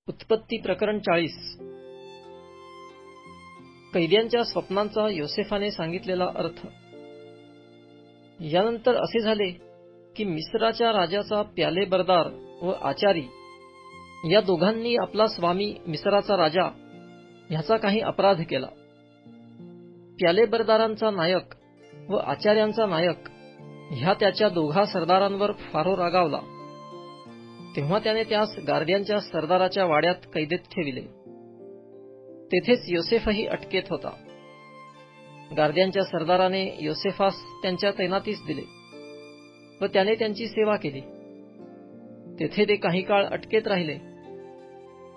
उत्पत्ती प्रकरण 40. कैद्यांच्या स्वप्नांचा योसेफाने सांगितलेला अर्थ. यानंतर असे झाले की मिस्राच्या राजाचा प्यालेबरदार व आचारी या दोघांनी आपला स्वामी मिस्राचा राजा ह्याचा काही अपराध केला. प्यालेबरदारांचा नायक व आचार्यांचा नायक ह्या त्याच्या दोघा सरदारांवर फारो रागावला. तेव्हा त्याने त्यास गार्द्यांच्या सरदाराच्या वाड्यात कैदेत ठेविले. तेथेच योसेफही अटकेत होता. गार्द्यांच्या सरदाराने योसेफास त्यांच्या तैनातीस दिले व त्याने त्यांची सेवा केली. तेथे ते काही काळ अटकेत राहिले.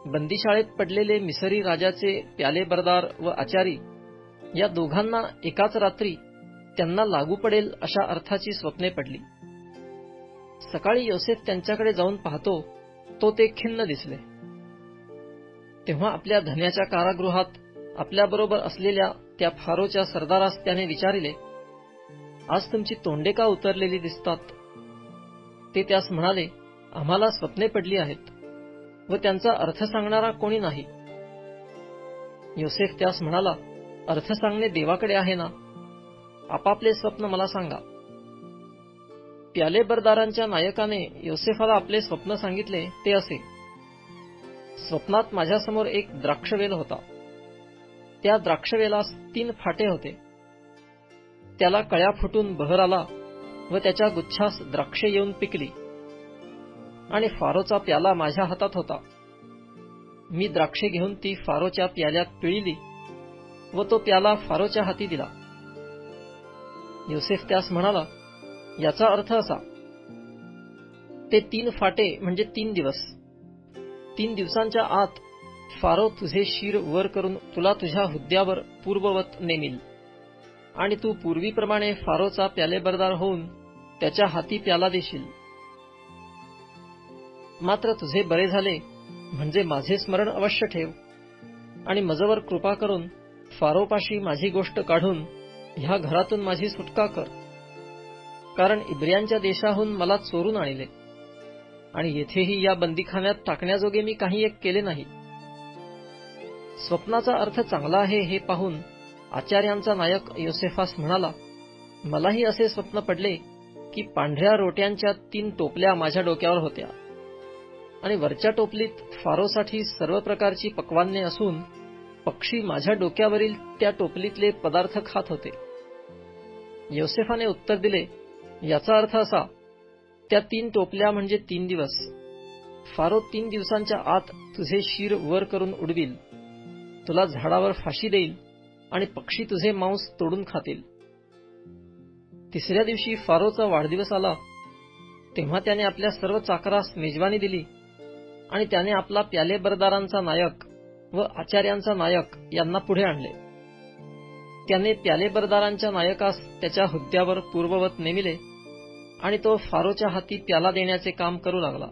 बंदीशाळेत पडलेले मिसरी राजाचे प्यालेबरदार व आचारी या दोघांना एकाच रात्री त्यांना लागू पडेल अशा अर्थाची स्वप्ने पडली. सकाळी योसेफ त्यांच्याकडे जाऊन पाहतो तो ते खिन्न दिसले. तेव्हा आपल्या धन्याच्या कारागृहात आपल्याबरोबर असलेल्या त्या फारोच्या सरदारास त्याने विचारिले, आज तुमची तोंडे का उतरलेली दिसतात? ते त्यास म्हणाले, आम्हाला स्वप्ने पडली आहेत व त्यांचा अर्थ सांगणारा कोणी नाही. योसेफ त्यास म्हणाला, अर्थ सांगणे देवाकडे आहे ना, आपापले स्वप्न मला सांगा. प्यालेबरदारांच्या नायकाने योसेफाला आपले स्वप्न सांगितले ते असे. स्वप्नात माझ्यासमोर एक द्राक्षवेल होता. त्या द्राक्षवेलास 3 फाटे होते. त्याला कळ्या फुटून बहर आला व त्याच्या गुच्छास द्राक्षे येऊन पिकली आणि फारोचा प्याला माझ्या हातात होता. मी द्राक्षे घेऊन ती फारोच्या प्याल्यात पिळली व तो प्याला फारोच्या हाती दिला. योसेफ त्यास म्हणाला, याचा अर्थ असा, ते 3 फाटे म्हणजे 3 दिवस. 3 दिवसांच्या आत फारो तुझे शिर वर करून तुला तुझ्या हुद्द्यावर पूर्ववत नेमिल आणि तू पूर्वीप्रमाणे फारोचा प्यालेबरदार होऊन त्याच्या हाती प्याला देशील. मात्र तुझे बरे झाले म्हणजे माझे स्मरण अवश्य ठेव आणि मजवर कृपा करून फारोपाशी माझी गोष्ट काढून ह्या घरातून माझी सुटका कर, कारण इब्रियांच्या देशाहून मला चोरून आणले आणि येथेही या बंदीखान्यात टाकण्याजोगे मी काही एक केले नाही. स्वप्नाचा अर्थ चांगला आहे हे पाहून आचार्यांचा नायक योसेफास म्हणाला, मलाही असे स्वप्न पडले की पांढऱ्या रोट्यांच्या 3 टोपल्या माझ्या डोक्यावर होत्या आणि वरच्या टोपलीत फारोसाठी सर्व प्रकारची पक्वान्ने असून पक्षी माझ्या डोक्यावरील त्या टोपलीतले पदार्थ खात होते. योसेफाने उत्तर दिले, याचा अर्थ असा, त्या 3 टोपल्या म्हणजे 3 दिवस. फारो 3 दिवसांच्या आत तुझे शिर वर करून उडवील, तुला झाडावर फाशी देईल आणि पक्षी तुझे मांस तोडून खातील. 3ऱ्या दिवशी फारोचा वाढदिवस आला. तेव्हा त्याने आपल्या सर्व चाकरास मेजवानी दिली आणि त्याने आपला प्यालेबरदारांचा नायक व आचार्यांचा नायक यांना पुढे आणले. त्याने प्यालेबरदारांच्या नायकास त्याच्या हुद्द्यावर पूर्ववत नेमिले आणि तो फारोच्या हाती प्याला देण्याचे काम करू लागला.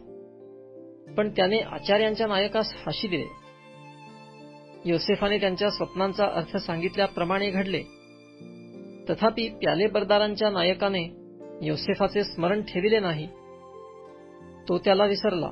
पण त्याने आचार्यांच्या नायकास फाशी दिले. योसेफाने त्यांच्या स्वप्नांचा अर्थ सांगितल्याप्रमाणे घडले. तथापि प्यालेबरदारांच्या नायकाने योसेफाचे स्मरण ठेविले नाही. तो त्याला विसरला.